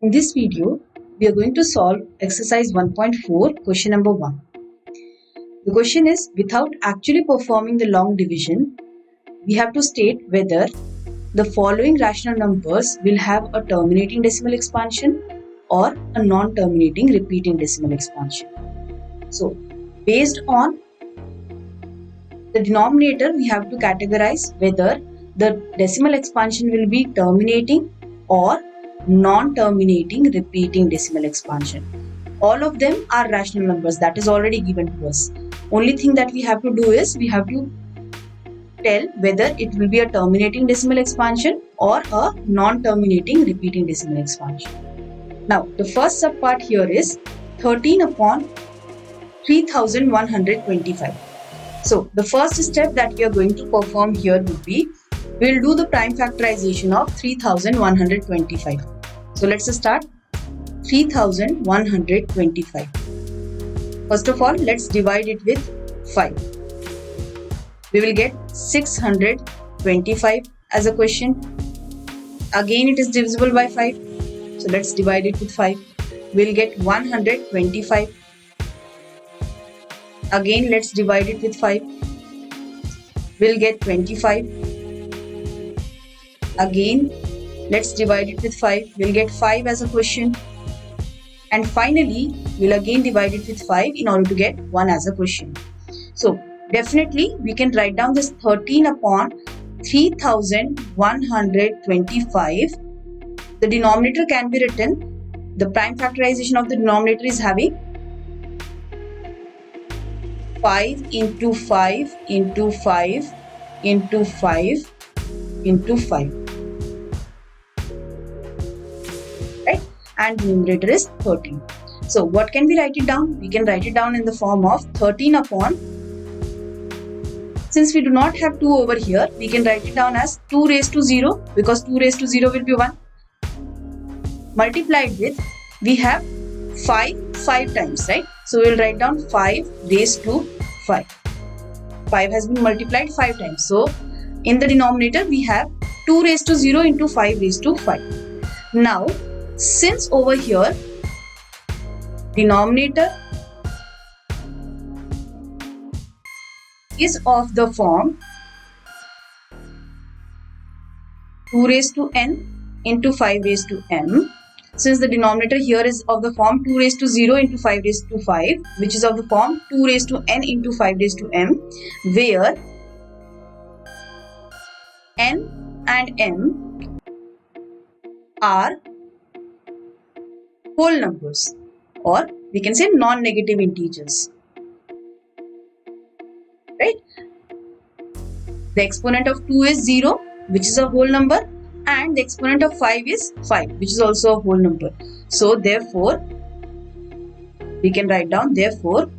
In this video, we are going to solve exercise 1.4 question number 1. The question is, without actually performing the long division, we have to state whether the following rational numbers will have a terminating decimal expansion or a non-terminating repeating decimal expansion. So, based on the denominator, we have to categorize whether the decimal expansion will be terminating or non-terminating repeating decimal expansion. All of them are rational numbers, that is already given to us. Only thing that we have to do is we have to tell whether it will be a terminating decimal expansion or a non-terminating repeating decimal expansion. Now the first subpart here is 13 upon 3125. So the first step that we are going to perform here would be, we will do the prime factorization of 3125. So let's start 3125. First of all, let's divide it with 5. We will get 625 as a quotient. Again it is divisible by 5. So let's divide it with 5. We will get 125. Again let's divide it with 5. We'll get 25. Again let's divide it with 5. We'll get 5 as a quotient. And finally we'll again divide it with 5 in order to get 1 as a quotient. So definitely we can write down this 13 upon 3125. The denominator can be written, the prime factorization of the denominator is having 5 into 5 into 5 into 5 into 5. Right? And the numerator is 13. So what can we write it down? We can write it down in the form of 13 upon, since we do not have 2 over here, we can write it down as 2 raised to 0, because 2 raised to 0 will be 1. Multiplied with, we have 5 times, right? So we will write down 5 raised to 5. 5 has been multiplied 5 times. So in the denominator we have 2 raised to 0 into 5 raised to 5. Now since over here denominator is of the form 2 raised to n into 5 raised to m, since the denominator here is of the form 2 raised to 0 into 5 raised to 5, which is of the form 2 raised to n into 5 raised to m, where n and m are whole numbers, or we can say non-negative integers. Right? The exponent of 2 is 0, which is a whole number, and the exponent of 5 is 5, which is also a whole number. So therefore we can write down, therefore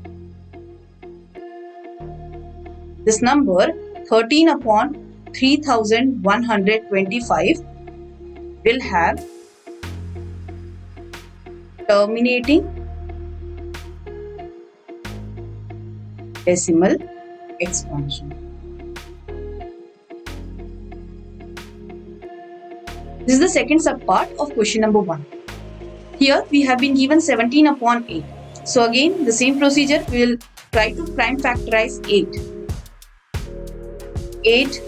this number 13 upon 3125 will have terminating decimal expansion. This is the second subpart of question number 1. Here we have been given 17 upon 8. So again the same procedure, we will try to prime factorize 8. 8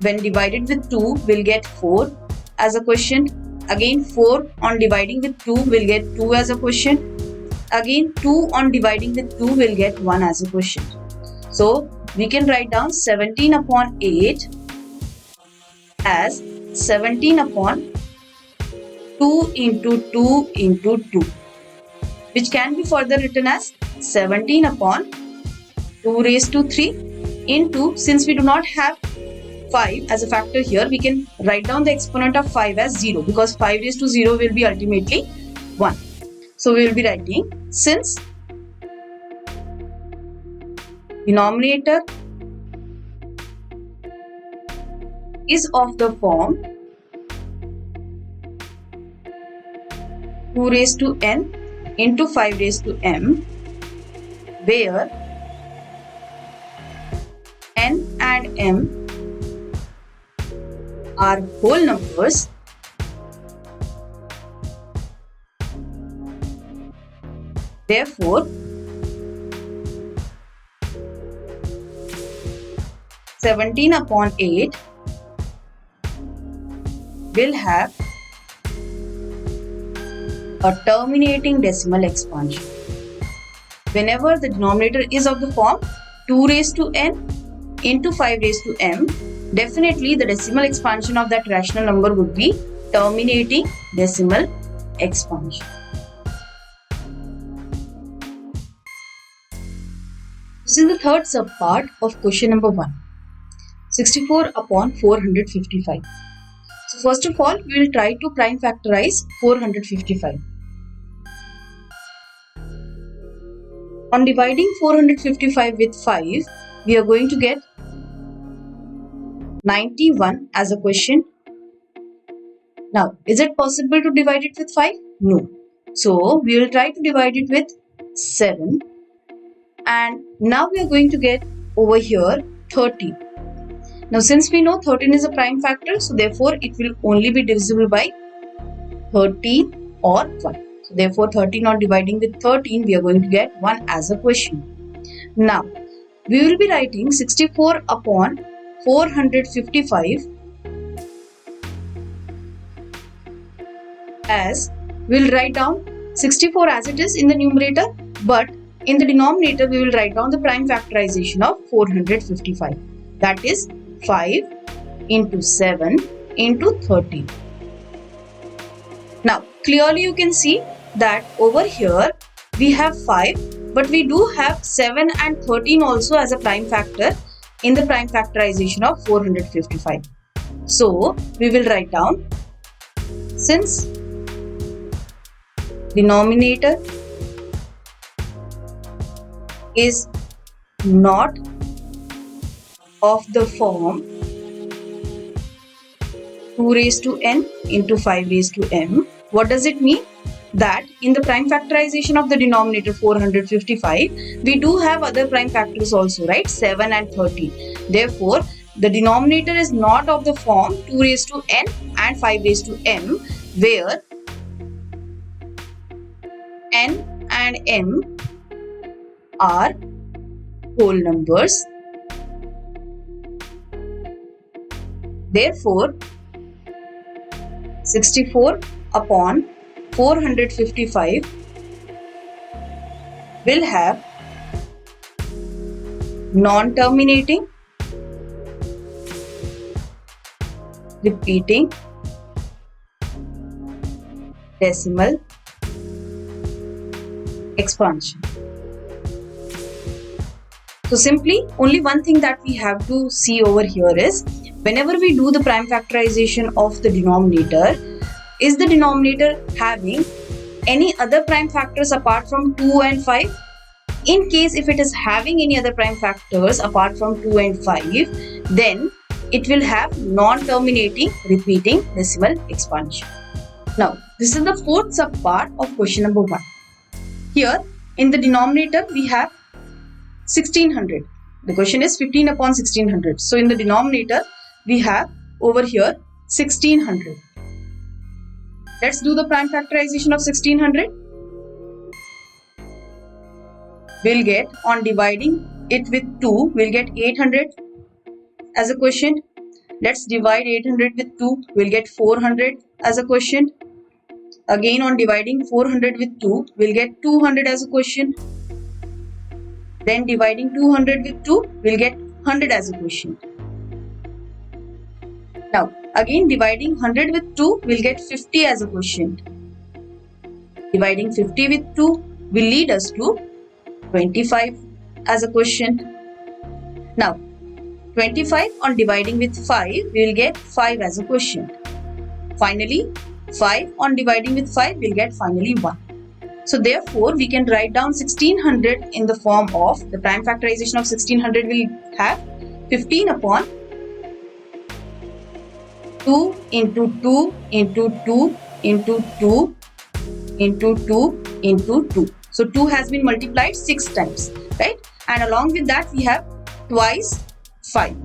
when divided with 2 will get 4 as a quotient. Again 4 on dividing with 2 will get 2 as a quotient. Again 2 on dividing with 2 will get 1 as a quotient. So we can write down 17 upon 8 as 17 upon 2 into 2 into 2, which can be further written as 17 upon 2 raised to 3 into, since we do not have 5 as a factor here, we can write down the exponent of 5 as 0, because 5 raised to 0 will be ultimately 1. So we will be writing, since denominator is of the form 2 raised to n into 5 raised to m, where n and m are whole numbers, Therefore, 17 upon 8 will have a terminating decimal expansion. Whenever the denominator is of the form 2 raised to n into 5 raised to m, definitely the decimal expansion of that rational number would be terminating decimal expansion. This is the third subpart of question number 1. 64 upon 455. So first of all, we will try to prime factorize 455. On dividing 455 with 5, we are going to get 91 as a question. Now, is it possible to divide it with 5? No. So, we will try to divide it with 7. And now we are going to get over here 13. Now, since we know 13 is a prime factor, so therefore it will only be divisible by 13 or 1. So, therefore 13 on dividing with 13, we are going to get 1 as a question. Now, we will be writing 64 upon 455 as we will write down 64 as it is in the numerator, but in the denominator we will write down the prime factorization of 455. That is 5 into 7 into 13. Now, clearly you can see that over here we have 5, but we do have 7 and 13 also as a prime factor in the prime factorization of 455. So, we will write down, since denominator is not of the form 2 raised to n into 5 raised to m. What does it mean? That in the prime factorization of the denominator 455, we do have other prime factors also, right? 7 and 13. Therefore, the denominator is not of the form 2 raised to n and 5 raised to m, where n and m are whole numbers. Therefore, 64 upon 455 will have non-terminating, repeating decimal expansion. So simply only one thing that we have to see over here is, whenever we do the prime factorization of the denominator, is the denominator having any other prime factors apart from 2 and 5? In case if it is having any other prime factors apart from 2 and 5, then it will have non-terminating repeating decimal expansion. Now, this is the fourth subpart of question number 1. Here, in the denominator, we have 1600. The question is 15 upon 1600. So, in the denominator, we have over here 1600. Let's do the prime factorization of 1600. We'll get, on dividing it with 2, we'll get 800 as a quotient. Let's divide 800 with 2, we'll get 400 as a quotient. Again, on dividing 400 with 2, we'll get 200 as a quotient. Then dividing 200 with 2, we'll get 100 as a quotient. Now, again dividing 100 with 2, we'll get 50 as a quotient. Dividing 50 with 2 will lead us to 25 as a quotient. Now, 25 on dividing with 5, we will get 5 as a quotient. Finally, 5 on dividing with 5, we'll get finally 1. So, therefore, we can write down 1600 in the form of, the prime factorization of 1600 will have 15 upon 2 into 2 into 2 into 2 into 2 into 2. So 2 has been multiplied 6 times, right? And along with that we have twice 5.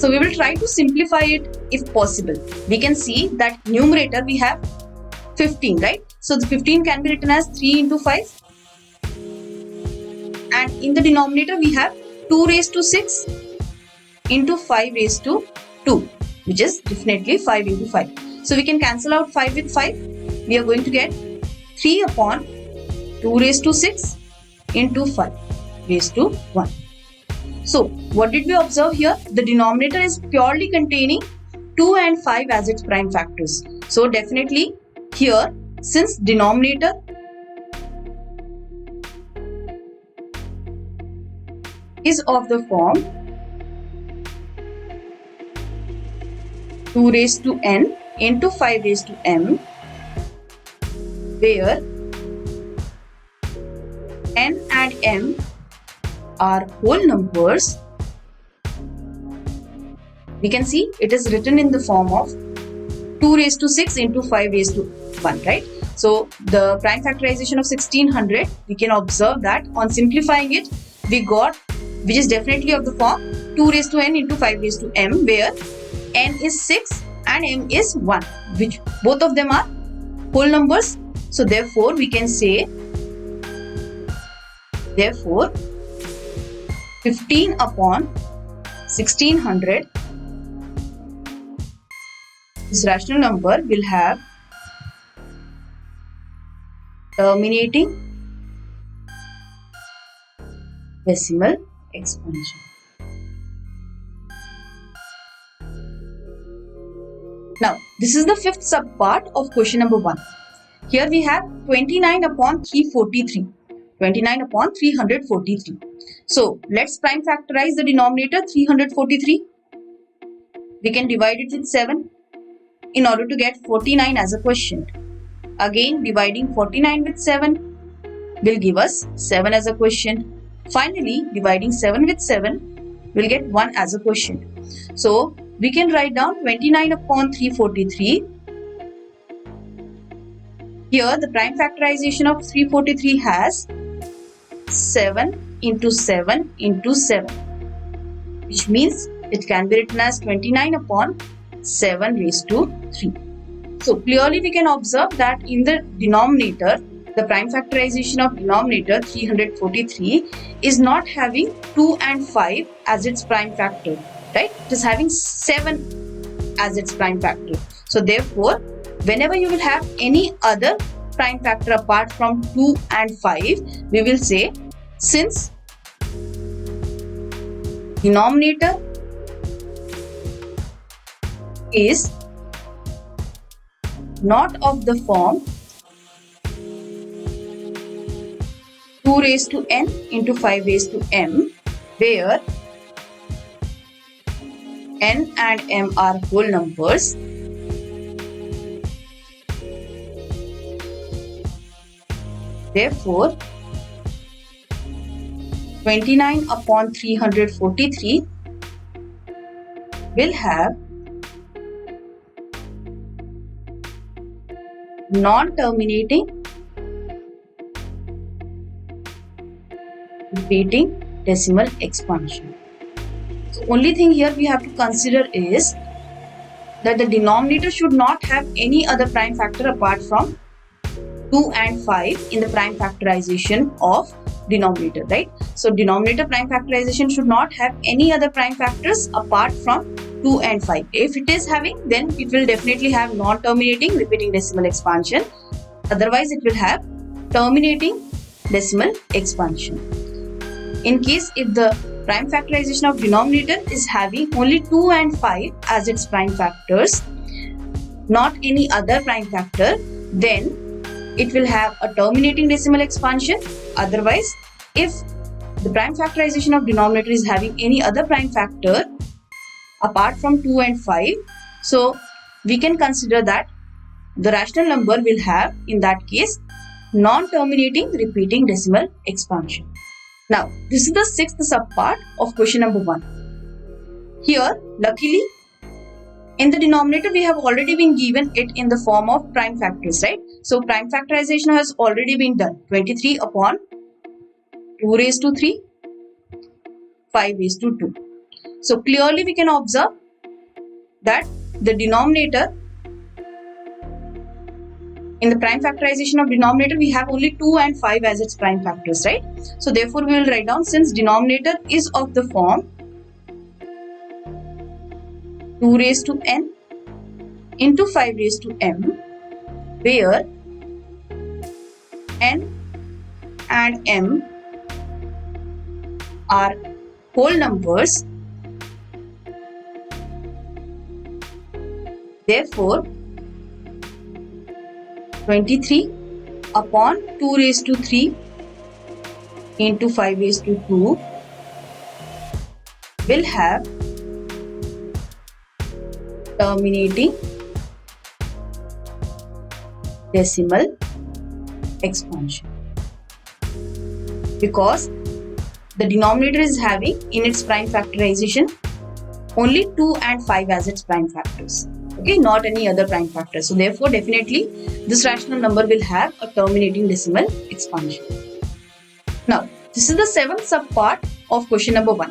So we will try to simplify it if possible. We can see that numerator we have 15, right? So the 15 can be written as 3 into 5. And in the denominator, we have 2 raised to 6 into 5 raised to 2, which is definitely 5 into 5. So we can cancel out 5 with 5. We are going to get 3 upon 2 raised to 6 into 5 raised to 1. So what did we observe here? The denominator is purely containing 2 and 5 as its prime factors. So definitely here, since denominator is of the form 2 raised to n into 5 raised to m, where n and m are whole numbers, we can see it is written in the form of 2 raised to 6 into 5 raised to 1, right? So the prime factorization of 1600, we can observe that on simplifying it, we got, which is definitely of the form 2 raised to n into 5 raised to m, where n is 6 and m is 1, which both of them are whole numbers. So therefore we can say, therefore 15 upon 1600, this rational number will have terminating decimal expansion. Now, this is the fifth subpart of question number 1. Here we have 29 upon 343. 29 upon 343. So, let's prime factorize the denominator 343. We can divide it with 7 in order to get 49 as a quotient. Again, dividing 49 with 7 will give us 7 as a quotient. Finally, dividing 7 with 7 will get 1 as a quotient. So, we can write down 29 upon 343. Here, the prime factorization of 343 has 7 into 7 into 7, which means it can be written as 29 upon 7 raised to 3. So clearly we can observe that in the denominator, the prime factorization of denominator 343 is not having 2 and 5 as its prime factor, right? It is having 7 as its prime factor. So therefore, whenever you will have any other prime factor apart from 2 and 5, we will say, since denominator is not of the form 2 raised to n into 5 raised to m, where n and m are whole numbers, therefore 29 upon 343 will have non-terminating repeating decimal expansion. So only thing here we have to consider is that the denominator should not have any other prime factor apart from 2 and 5 in the prime factorization of denominator, right? So denominator prime factorization should not have any other prime factors apart from 2 and 5. If it is having, then it will definitely have non-terminating repeating decimal expansion. Otherwise, it will have terminating decimal expansion. In case if the prime factorization of denominator is having only 2 and 5 as its prime factors, not any other prime factor, then it will have a terminating decimal expansion. Otherwise, if the prime factorization of denominator is having any other prime factor apart from 2 and 5, so we can consider that the rational number will have, in that case, non-terminating repeating decimal expansion. Now, this is the sixth subpart of question number 1. Here, luckily, in the denominator, we have already been given it in the form of prime factors, right? So, prime factorization has already been done. 23 upon 2 raised to 3, 5 raised to 2. So, clearly we can observe that the denominator In the prime factorization of denominator, we have only 2 and 5 as its prime factors, right? So therefore, we will write down, since denominator is of the form 2 raised to n into 5 raised to m, where n and m are whole numbers. Therefore, 23 upon 2 raised to 3 into 5 raised to 2 will have terminating decimal expansion, because the denominator is having in its prime factorization only 2 and 5 as its prime factors. Okay, not any other prime factors. So therefore, definitely this rational number will have a terminating decimal expansion. Now, this is the 7th subpart of question number 1.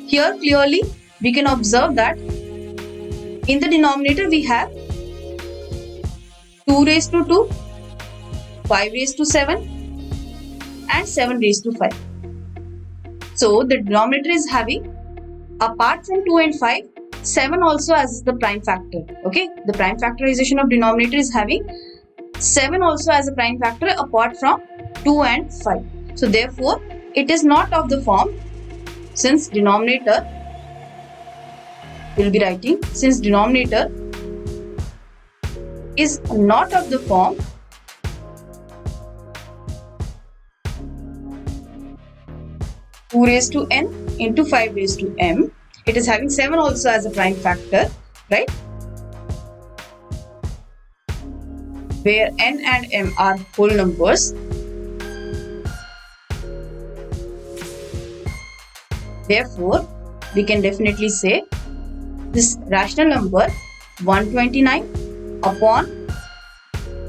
Here clearly we can observe that in the denominator we have 2 raised to 2, 5 raised to 7 and 7 raised to 5. So the denominator is having, apart from 2 and 5, 7 also as the prime factor. Okay, the prime factorization of denominator is having 7 also as a prime factor apart from 2 and 5. So therefore, it is not of the form, since denominator, will be writing, since denominator is not of the form two raised to n into 5 raised to m. It is having 7 also as a prime factor, right? Where n and m are whole numbers. Therefore, we can definitely say this rational number 129 upon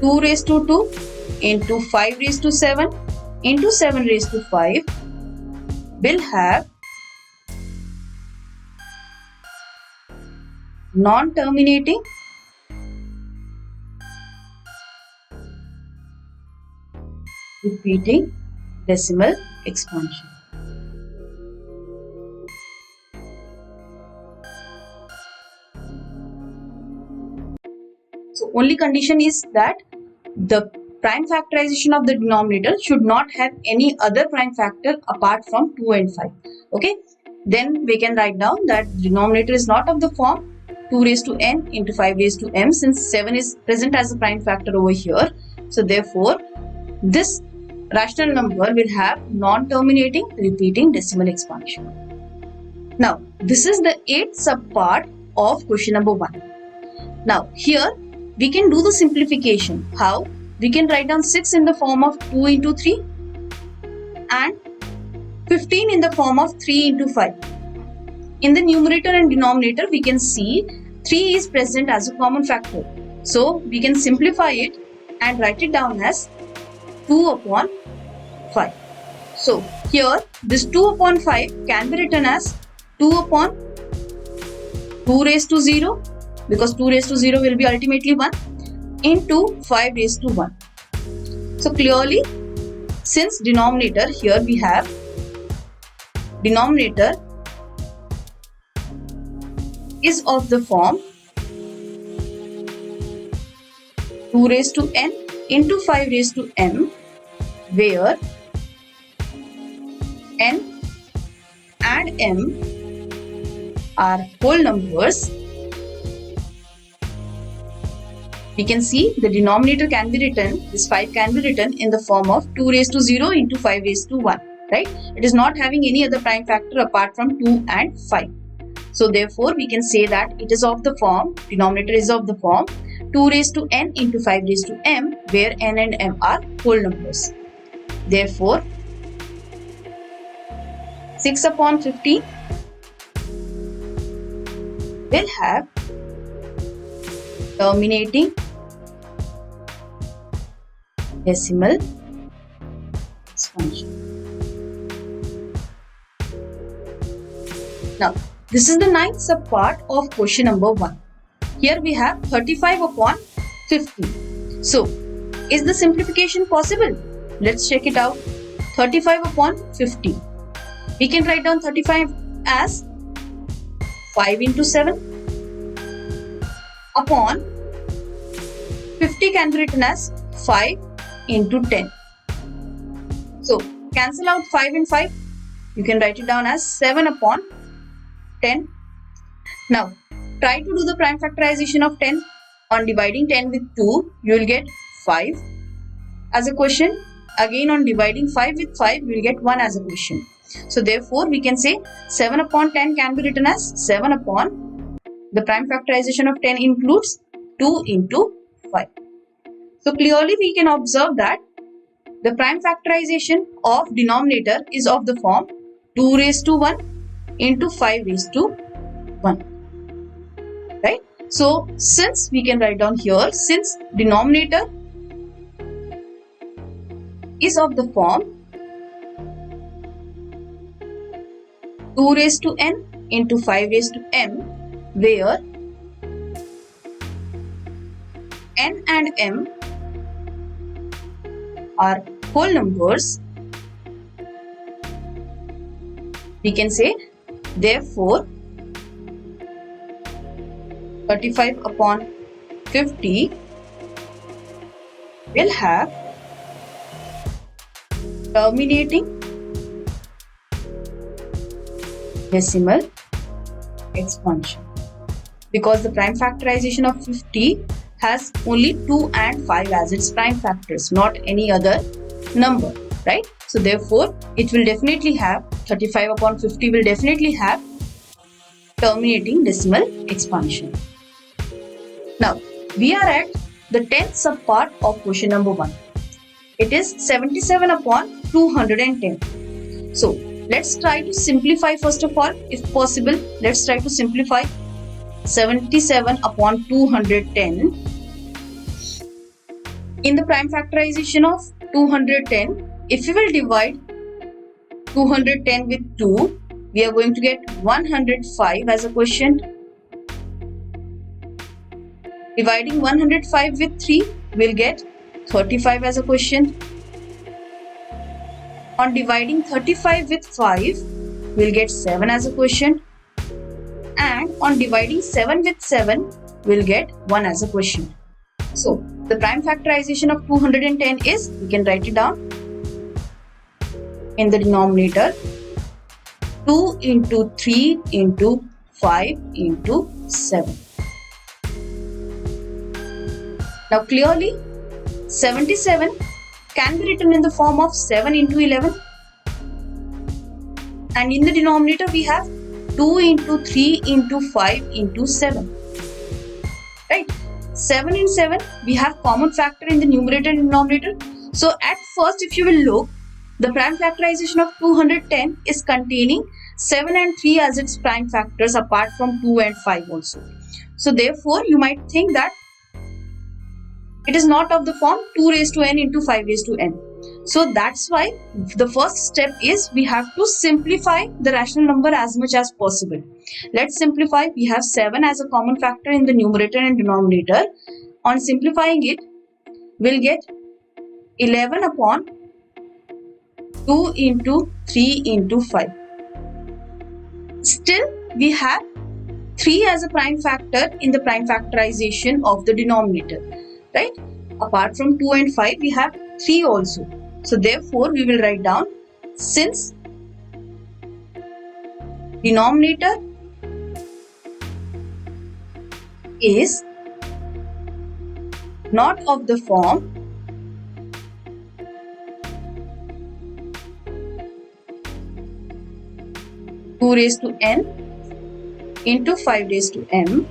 2 raised to 2 into 5 raised to 7 into 7 raised to 5 will have non-terminating repeating decimal expansion. So only condition is that the prime factorization of the denominator should not have any other prime factor apart from 2 and 5. Okay, then we can write down that denominator is not of the form 2 raised to n into 5 raised to m, since 7 is present as a prime factor over here. So therefore, this rational number will have non-terminating repeating decimal expansion. Now, this is the 8th subpart of question number 1. Now, here we can do the simplification. How? We can write down 6 in the form of 2 into 3 and 15 in the form of 3 into 5. In the numerator and denominator, we can see 3 is present as a common factor. So, we can simplify it and write it down as 2 upon 5. So, here this 2 upon 5 can be written as 2 upon 2 raised to 0, because 2 raised to 0 will be ultimately 1, into 5 raised to 1. So clearly, since denominator, here we have denominator is of the form 2 raised to n into 5 raised to m, where n and m are whole numbers. We can see the denominator can be written, this 5 can be written in the form of 2 raised to 0 into 5 raised to 1, right? It is not having any other prime factor apart from 2 and 5. So therefore, we can say that it is of the form, denominator is of the form 2 raised to n into 5 raised to m, where n and m are whole numbers. Therefore, 6 upon 15 will have terminating decimal expansion. Now, this is the 9th subpart of question number 1. Here we have 35 upon 50. So, Is the simplification possible? Let's check it out. 35 upon 50. We can write down 35 as 5 into 7 upon 50 can be written as 5 into 10. So cancel out 5 and 5. You can write it down as 7 upon 10. Now try to do the prime factorization of 10. On dividing 10 with 2, you will get 5 as a quotient. Again on dividing 5 with 5, you will get 1 as a quotient. So therefore we can say 7 upon 10 can be written as 7 upon, the prime factorization of 10 includes 2 into 5. So clearly we can observe that the prime factorization of denominator is of the form 2 raised to 1 into 5 raised to 1. Right? So since we can write down here, since denominator is of the form 2 raised to n into 5 raised to m, where n and m are whole numbers, we can say therefore 35 upon 50 will have terminating decimal expansion, because the prime factorization of 50 has only 2 and 5 as its prime factors, not any other number, right? So therefore it will definitely have 35 upon 50 will definitely have terminating decimal expansion. Now we are at the 10th subpart of question number 1. It is 77 upon 210. So let's try to simplify first of all, if possible. Let's try to simplify 77 upon 210. In the prime factorization of 210, if we will divide 210 with 2, we are going to get 105 as a quotient. Dividing 105 with 3, we'll get 35 as a quotient. On dividing 35 with 5, we'll get 7 as a quotient. And on dividing 7 with 7, we'll get 1 as a quotient. So the prime factorization of 210 is, we can write it down in the denominator, 2 into 3 into 5 into 7. Now clearly 77 can be written in the form of 7 into 11, and in the denominator we have 2 into 3 into 5 into 7, right? 7 and 7 we have common factor in the numerator and denominator. So at first, if you will look, the prime factorization of 210 is containing 7 and 3 as its prime factors apart from 2 and 5 also. So therefore you might think that it is not of the form 2 raised to n into 5 raised to n. So that's why the first step is we have to simplify the rational number as much as possible. Let's simplify. We have 7 as a common factor in the numerator and denominator. On simplifying it, we'll get 11 upon 2 into 3 into 5. Still, we have 3 as a prime factor in the prime factorization of the denominator, right? Apart from 2 and 5, we have 3 also. So therefore, we will write down, since denominator is not of the form two raised to n into 5 raised to m,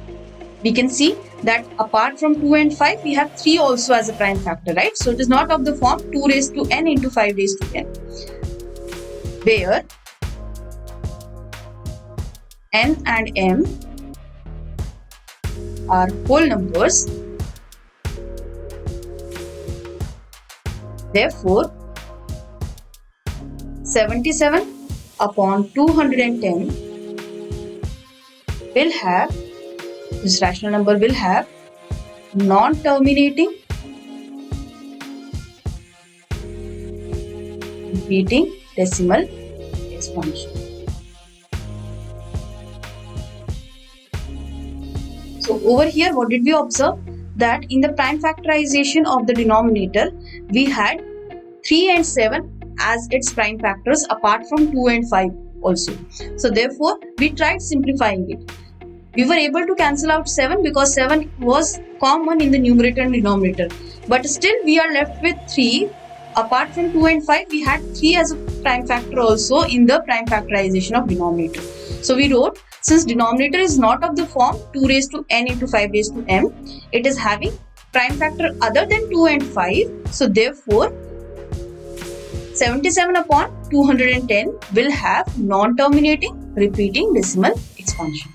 we can see that apart from 2 and 5, we have 3 also as a prime factor, right? So it is not of the form 2 raised to n into 5 raised to n, where n and m are whole numbers. Therefore, 77 upon 210 will have, this rational number will have non-terminating repeating decimal expansion. So over here, what did we observe? That in the prime factorization of the denominator, we had 3 and 7 as its prime factors apart from 2 and 5 also. So therefore, we tried simplifying it. We were able to cancel out 7 because 7 was common in the numerator and denominator. But still we are left with 3. Apart from 2 and 5, we had 3 as a prime factor also in the prime factorization of denominator. So we wrote, since denominator is not of the form 2 raised to n into 5 raised to m, it is having prime factor other than 2 and 5. So therefore, 77 upon 210 will have non-terminating repeating decimal expansion.